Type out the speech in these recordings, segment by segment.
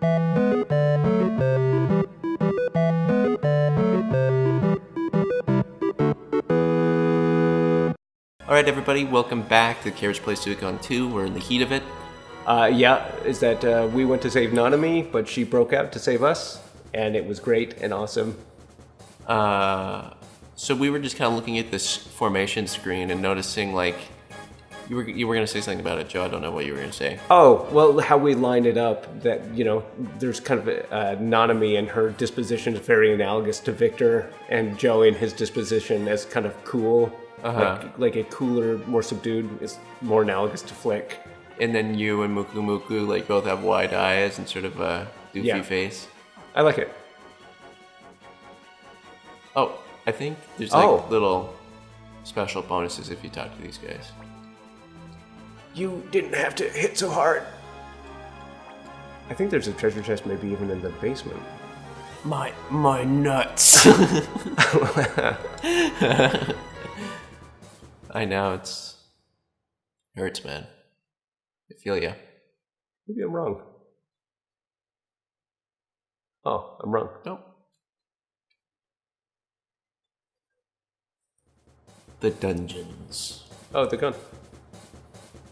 Alright everybody, welcome back to Carriage plays Suikoden 2. We're in the heat of it. Is that we went to save Nanami, but she broke out to save us, and it was great and awesome. So we were just kind of looking at this formation screen and noticing, like, you were going to say something about it, Joe. I don't know what you were going to say. Oh, well, how we lined it up, that, there's kind of Nanami and her disposition is very analogous to Viktor, and Joey and his disposition as kind of cool. Like a cooler, more subdued is more analogous to Flik. And then you and Muku Muku like both have wide eyes and sort of a doofy face. I like it. Oh, I think there's like little special bonuses if you talk to these guys. You didn't have to hit so hard. I think there's a treasure chest maybe even in the basement. My nuts. I know, it hurts, man. I feel ya. Maybe I'm wrong. Oh, I'm wrong. Nope. The dungeons. Oh, the gun.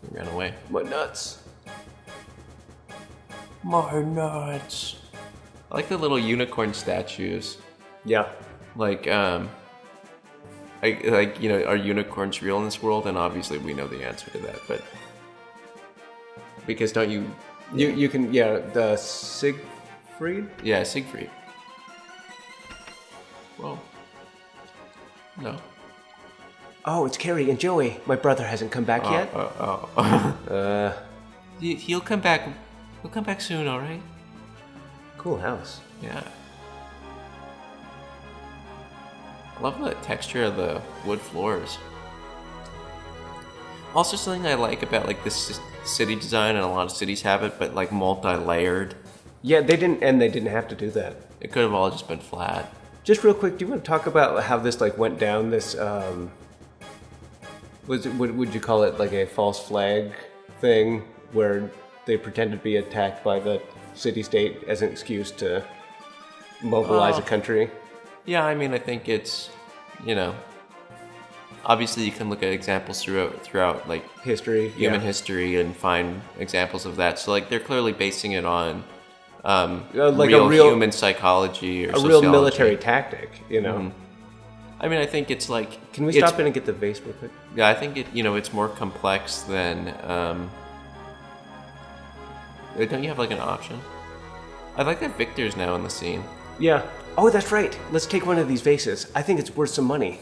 It ran away. My nuts. My nuts. I like the little unicorn statues. Yeah. Like, are unicorns real in this world? And obviously we know the answer to that, but because don't you? You can, the Siegfried? Yeah, Siegfried. Well, no. Oh, it's Carrie and Joey. My brother hasn't come back yet. He'll come back. He'll come back soon. All right. Cool house. Yeah. I love the texture of the wood floors. Also, something I like about like this city design, and a lot of cities have it, but like multi-layered. Yeah, they didn't have to do that. It could have all just been flat. Just real quick, do you want to talk about how this like went down? This would you call it like a false flag thing where they pretended to be attacked by the city-state as an excuse to mobilize a country? Yeah, I mean, I think it's, obviously you can look at examples throughout like history, human history, and find examples of that. So like they're clearly basing it on like real a real human psychology or a sociology. real military tactic, Mm-hmm. I mean, I think it's like... Can we stop in and get the vase real quick? Yeah, I think it's more complex than... don't you have like an option? I like that Viktor's now in the scene. Yeah. Oh, that's right. Let's take one of these vases. I think it's worth some money.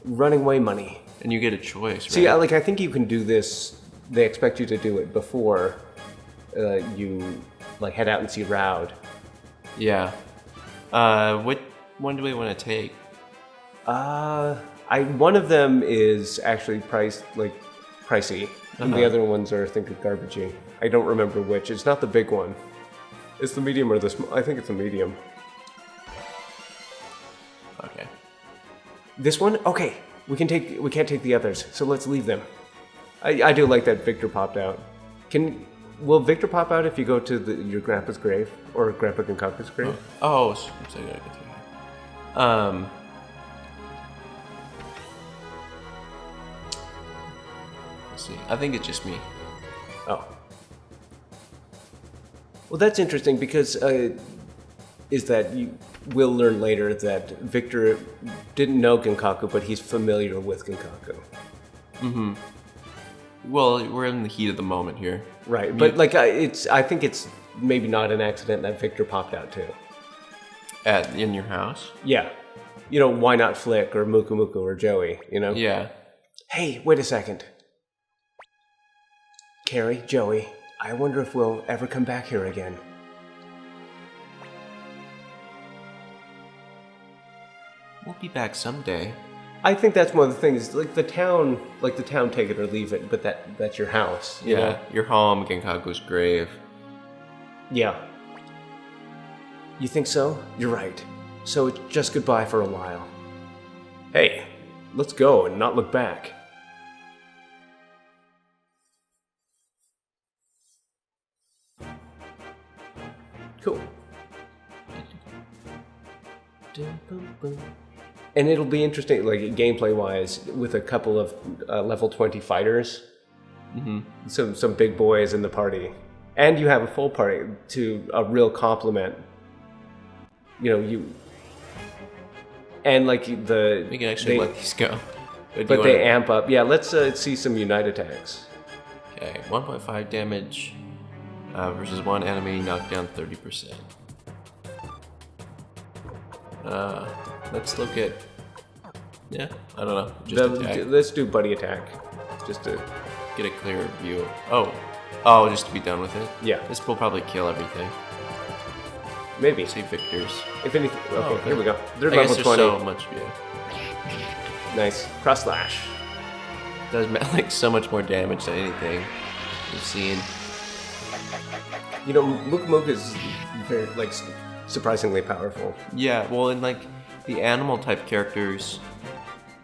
Running away money. And you get a choice, right? See, I think you can do this. They expect you to do it before you like head out and see Raud. Yeah. What one do we want to take? One of them is actually pricey, and the other ones are, I think, garbagey. I don't remember which. It's not the big one. It's the medium or the small. I think it's the medium. Okay. This one? Okay. We can't take the others, so let's leave them. I do like that Viktor popped out. Will Viktor pop out if you go to your grandpa's grave or Grandpa Ginkaku's grave? Oh, so I gotta get through here. Let's see. I think it's just me. Oh. Well, that's interesting because we'll learn later that Viktor didn't know Ginkaku, but he's familiar with Ginkaku. Mm-hmm. Well, we're in the heat of the moment here. Right, but I think it's maybe not an accident that Viktor popped out too. In your house? Yeah. Why not Flik or Muku Muku or Joey, Yeah. Hey, wait a second. Carrie, Joey, I wonder if we'll ever come back here again. We'll be back someday. I think that's one of the things. Like the town, take it or leave it, but that's your house. You know? Your home, Ginkaku's grave. Yeah. You think so? You're right. So it's just goodbye for a while. Hey, let's go and not look back. Cool. And it'll be interesting, like gameplay-wise, with a couple of level 20 fighters. Some big boys in the party. And you have a full party to a real complement. And like We can actually let these go. But they amp up. Yeah, let's see some unite attacks. Okay, 1.5 damage versus one enemy, knocked down 30%. Let's look at... Yeah, I don't know. Just attack. Let's do buddy attack. Just to get a clearer view. Oh, just to be done with it? Yeah. This will probably kill everything. Maybe. See Victor's. If anything... Okay, here we go. They're I level guess 20. so much, yeah. Nice. Cross slash. Does like so much more damage than anything we've seen. Mook Mook is very, like, surprisingly powerful. Yeah, well, and like the animal type characters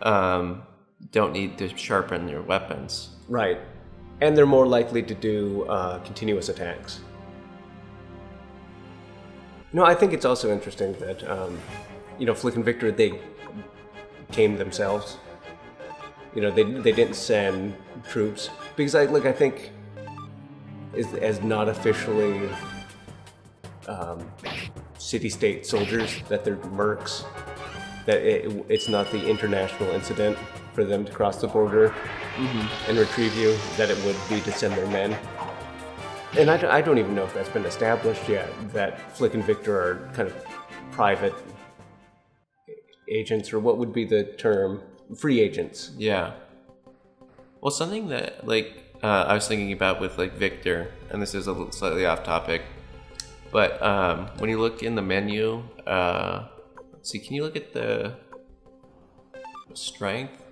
don't need to sharpen their weapons. Right. And they're more likely to do continuous attacks. No, I think it's also interesting that, Flik and Viktor, they came themselves. They didn't send troops. Because I think as not officially city-state soldiers, that they're mercs, that it's not the international incident for them to cross the border and retrieve you, that it would be to send their men. And I don't even know if that's been established yet, that Flik and Viktor are kind of private agents, or what would be the term? Free agents. Yeah. Well, something that, I was thinking about with, Victor, and this is a little slightly off topic, but when you look in the menu, let's see, can you look at the strength?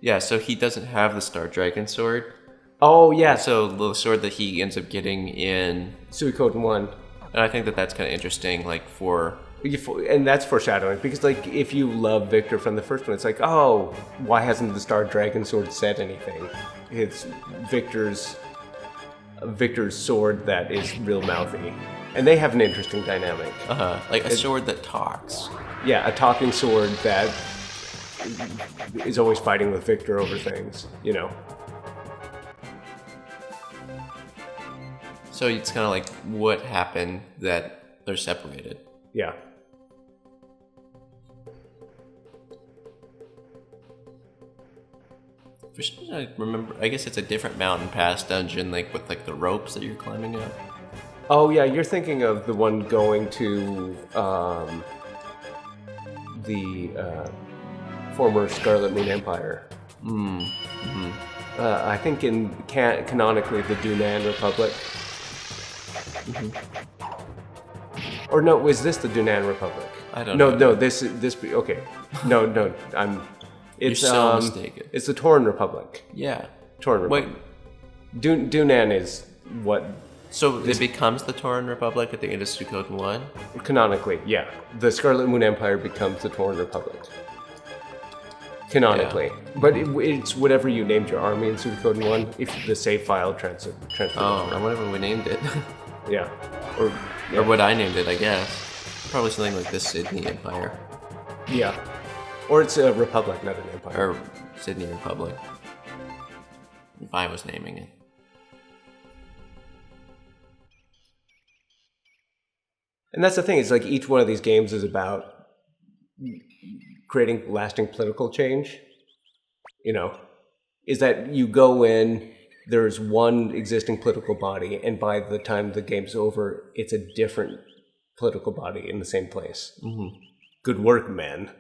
Yeah, so he doesn't have the Star Dragon sword. Oh, yeah. So the sword that he ends up getting in Suikoden 1. And I think that that's kind of interesting, for... And that's foreshadowing, because, if you love Victor from the first one, it's like, oh, why hasn't the Star Dragon sword said anything? It's Victor's sword that is real mouthy. And they have an interesting dynamic. Like a sword that talks. Yeah, a talking sword that is always fighting with Victor over things, So it's kind of like what happened that they're separated. Yeah. For some reason, I remember. I guess it's a different mountain pass dungeon, with the ropes that you're climbing up. Oh yeah, you're thinking of the one going to the former Scarlet Moon Empire. I think canonically the Dunan Republic. Or no, was this the Dunan Republic? I don't know. No, this okay. No, it's You're so mistaken. It's the Tauren Republic. Yeah. Tauren Republic. Wait. Dunan is what? So it becomes the Tauren Republic at the end of Suikoden 1? Canonically, yeah. The Scarlet Moon Empire becomes the Tauren Republic. Canonically. Yeah. But it's whatever you named your army in Suikoden 1, if the save file transferred. Oh, whatever we named it. Yeah. Or what I named it, I guess. Probably something like the Sydney Empire. Yeah. Or it's a republic, not an empire. Or Sydney Republic. If I was naming it. And that's the thing, it's each one of these games is about creating lasting political change. Is that you go in, there's one existing political body, and by the time the game's over, it's a different political body in the same place. Mm-hmm. Good work, man.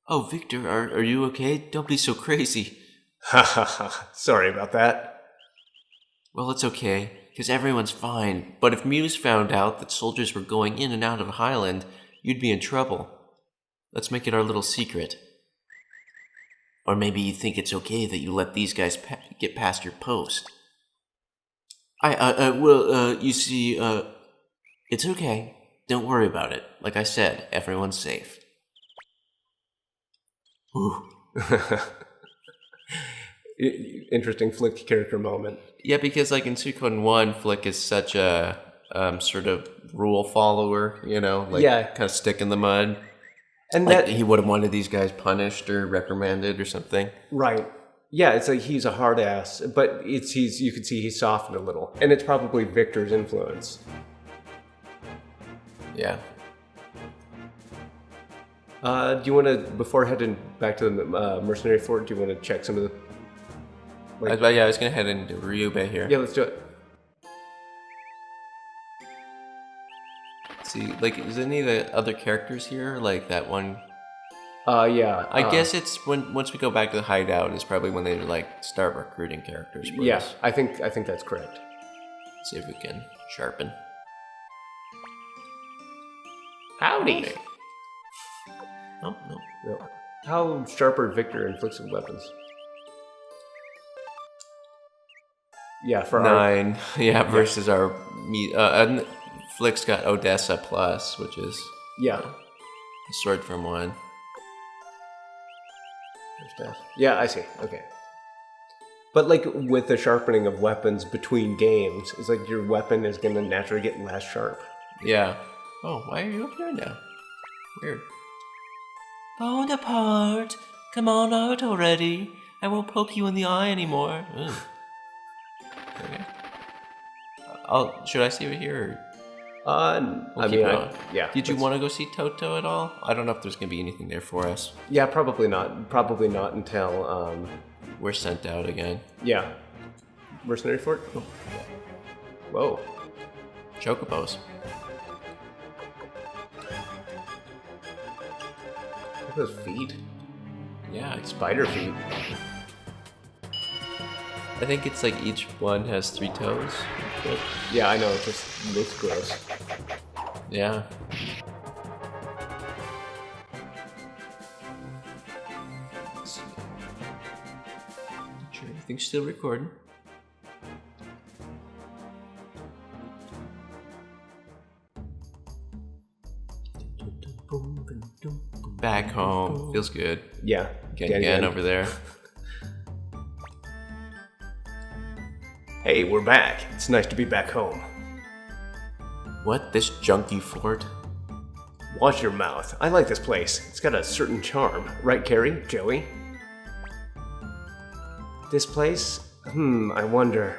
Oh, Victor, are you okay? Don't be so crazy. Ha ha ha. Sorry about that. Well, it's okay, because everyone's fine. But if Muse found out that soldiers were going in and out of Highland, you'd be in trouble. Let's make it our little secret. Or maybe you think it's okay that you let these guys get past your post. You see, it's okay. Don't worry about it. Like I said, everyone's safe. Ooh. Interesting Flik character moment. Yeah, because like in Suikoden 1, Flik is such a sort of rule follower, kind of stick in the mud. And like that he would have wanted these guys punished or reprimanded or something. Right. Yeah, it's like he's a hard ass, but you can see he's softened a little. And it's probably Viktor's influence. Yeah. Do you want to, before heading back to the mercenary fort, do you want to check some of the... I was going to head into Ryube here. Yeah, let's do it. See, like, is any of the other characters here? Like that one? Yeah. I guess it's once we go back to the hideout is probably when they like start recruiting characters. Yeah, I think that's correct. Let's see if we can sharpen. Howdy. Oh, no. How sharp are Viktor and Flik's weapons? Yeah, for 9. Versus our and Flik's got Odessa plus, which is a sword from 1. Yeah, I see. Okay. But like with the sharpening of weapons between games, it's like your weapon is going to naturally get less sharp. Yeah. Oh, why are you up here now? Weird. Bonaparte, come on out already. I won't poke you in the eye anymore. Ugh. Okay. Should I save it here? We'll keep it on. Yeah. Did you want to go see Toto at all? I don't know if there's going to be anything there for us. Yeah, probably not. Probably not until... we're sent out again. Yeah. Mercenary fort? Oh. Whoa. Chocobos. Look at those feet. Yeah, it's Spider feet. I think it's like each one has 3 toes. Yeah, I know. It just looks gross. Yeah. Let's see. Sure, everything's still recording. Back home. Feels good. Yeah. Again over there. Hey, we're back. It's nice to be back home. What? This junky fort? Watch your mouth. I like this place. It's got a certain charm. Right, Carrie? Joey? This place? I wonder.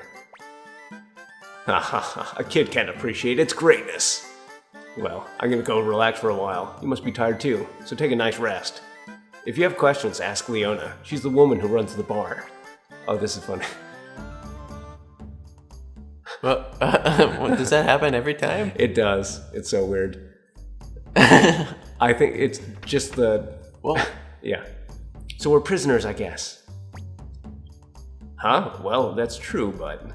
Ha ha ha. A kid can't appreciate its greatness. Well, I'm gonna go relax for a while. You must be tired too, so take a nice rest. If you have questions, ask Leona. She's the woman who runs the bar. Oh, this is funny. Well, does that happen every time? It does. It's so weird. I think it's just the... Well... Yeah. So we're prisoners, I guess. Huh? Well, that's true, but...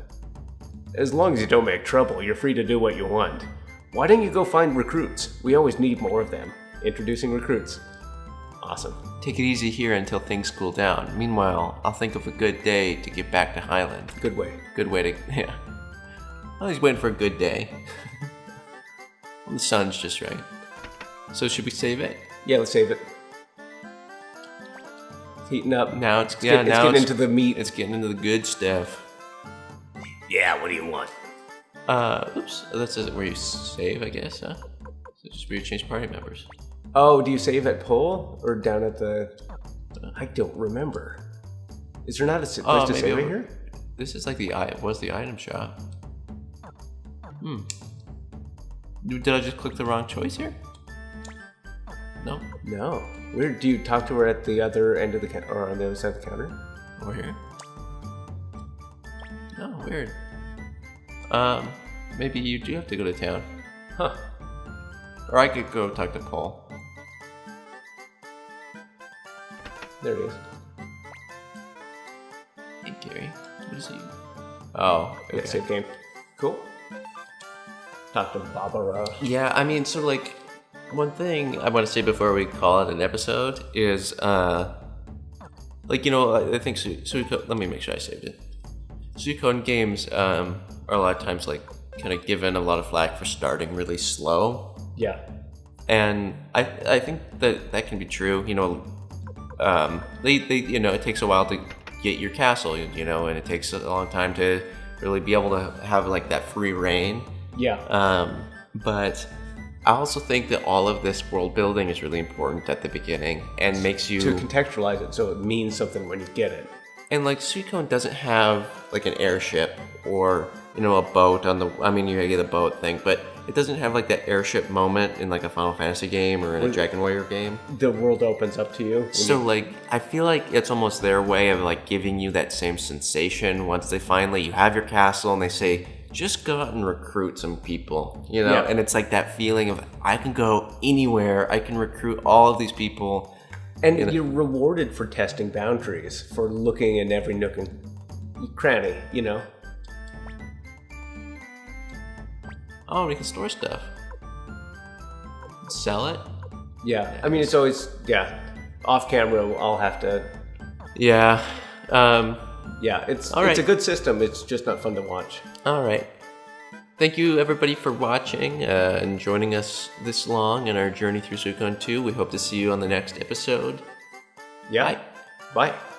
As long as you don't make trouble, you're free to do what you want. Why don't you go find recruits? We always need more of them. Introducing recruits. Awesome. Take it easy here until things cool down. Meanwhile, I'll think of a good day to get back to Highland. Good way. Good way to... Yeah. Well, he's waiting for a good day. The sun's just right. So should we save it? Yeah, let's save it. It's heating up. Now it's getting into the meat. It's getting into the good stuff. Yeah, what do you want? Oops. That's where you save, I guess, huh? So just where you change party members. Oh, do you save at Pole or down at the... I don't remember. Is there not a place to save it here? This is like the item shop. Did I just click the wrong choice here? No. No. Where do you talk to her at the other end of the counter, or on the other side of the counter? Over here. No, weird. Maybe you do have to go to town. Huh. Or I could go talk to Paul. There it is. Hey, Gary. What is he? Oh, okay. Yeah, save game. Cool. Talk to Barbara. Yeah, I mean, so like, one thing I want to say before we call it an episode is, like, you know, I think Suikoden, let me make sure I saved it. Suikoden games are a lot of times, like, kind of given a lot of flack for starting really slow. Yeah. And I think that can be true, you know. They you know, it takes a while to get your castle, you know, and it takes a long time to really be able to have like that free reign. Yeah. But I also think that all of this world building is really important at the beginning and makes you to contextualize it so it means something when you get it. And like Suikoden doesn't have like an airship or, you know, a boat on the, I mean, you get a boat thing, but it doesn't have like that airship moment in like a Final Fantasy game or in a Dragon Warrior game. The world opens up to you. So like, I feel like it's almost their way of like giving you that same sensation once they finally, you have your castle and they say, just go out and recruit some people, you know? Yeah. And it's like that feeling of, I can go anywhere, I can recruit all of these people. And you're rewarded for testing boundaries, for looking in every nook and cranny, you know? Oh, we can store stuff. Sell it? Yeah. I mean, it's always, off camera, I'll have to... Yeah. Yeah, it's right. a good system. It's just not fun to watch. All right. Thank you, everybody, for watching and joining us this long in our journey through Suikoden 2. We hope to see you on the next episode. Yeah. Bye. Bye.